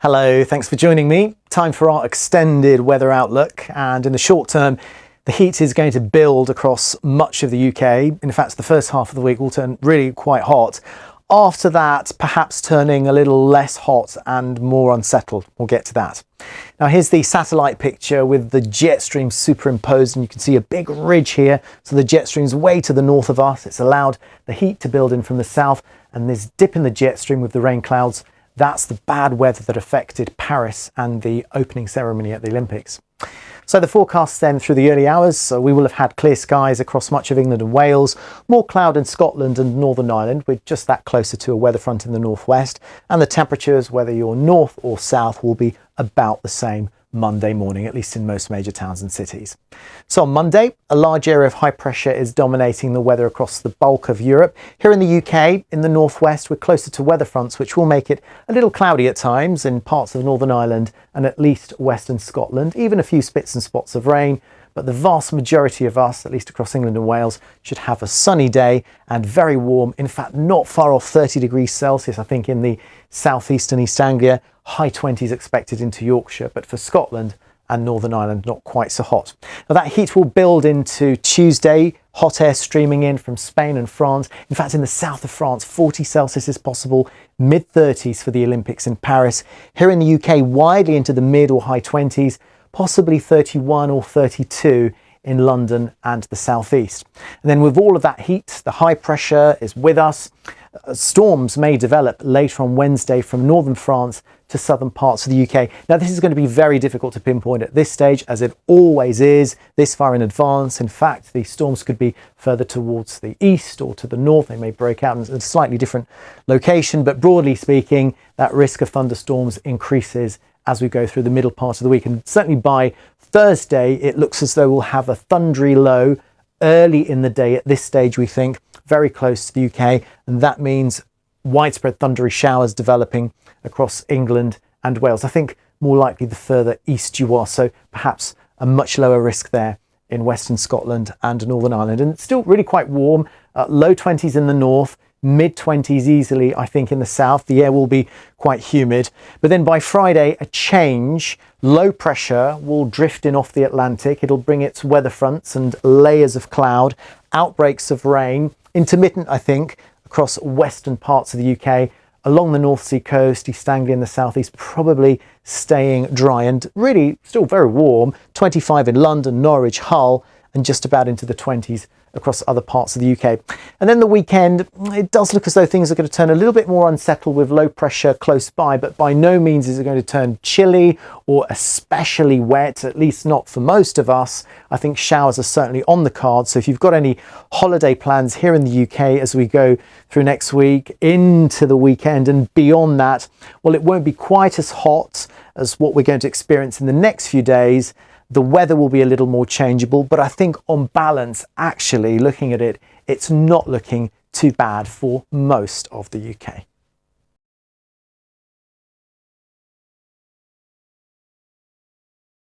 Hello, thanks for joining me. Time for our extended weather outlook, and in the short term the heat is going to build across much of the UK. In fact, the first half of the week will turn really quite hot. After that, perhaps turning a little less hot and more unsettled. We'll get to that. Now here's the satellite picture with the jet stream superimposed, and you can see a big ridge here. So the jet stream's way to the north of us. It's allowed the heat to build in from the south, and this dip in the jet stream with the rain clouds, that's the bad weather that affected Paris and the opening ceremony at the Olympics. So the forecast then through the early hours, so we will have had clear skies across much of England and Wales, more cloud in Scotland and Northern Ireland, with just that closer to a weather front in the northwest, and the temperatures, whether you're north or south, will be about the same Monday morning, at least in most major towns and cities. So on Monday, a large area of high pressure is dominating the weather across the bulk of Europe. Here in the UK, in the northwest, we're closer to weather fronts, which will make it a little cloudy at times in parts of Northern Ireland and at least western Scotland, even a few spits and spots of rain. But the vast majority of us, at least across England and Wales, should have a sunny day and very warm. In fact, not far off 30 degrees Celsius, I think, in the southeast and East Anglia. High 20s expected into Yorkshire, but for Scotland and Northern Ireland, not quite so hot. Now that heat will build into Tuesday. Hot air streaming in from Spain and France. In fact, in the south of France, 40 Celsius is possible, mid-30s for the Olympics in Paris. Here in the UK, widely into the mid or high 20s, possibly 31 or 32 in London and the southeast. And then with all of that heat, the high pressure is with us. Storms may develop later on Wednesday from northern France to southern parts of the UK. Now this is going to be very difficult to pinpoint at this stage, as it always is this far in advance. In fact, the storms could be further towards the east or to the north. They may break out in a slightly different location, but broadly speaking, that risk of thunderstorms increases as we go through the middle part of the week. And certainly by Thursday, it looks as though we'll have a thundery low early in the day at this stage, we think, very close to the UK. And that means widespread thundery showers developing across England and Wales. I think more likely the further east you are, so perhaps a much lower risk there in Western Scotland and Northern Ireland. And it's still really quite warm, low 20s in the north, mid-20s easily, I think, in the south. The air will be quite humid. But then by Friday, a change. Low pressure will drift in off the Atlantic. It'll bring its weather fronts and layers of cloud, outbreaks of rain, intermittent, I think, across western parts of the UK, along the North Sea coast, East Anglia in the southeast, probably staying dry and really still very warm. 25 in London, Norwich, Hull, and just about into the 20s across other parts of the UK. And then the weekend, it does look as though things are going to turn a little bit more unsettled with low pressure close by, but by no means is it going to turn chilly or especially wet, at least not for most of us. I think showers are certainly on the cards. So if you've got any holiday plans here in the UK as we go through next week into the weekend and beyond that, well, it won't be quite as hot as what we're going to experience in the next few days. The weather will be a little more changeable, but I think on balance, actually looking at it, it's not looking too bad for most of the UK.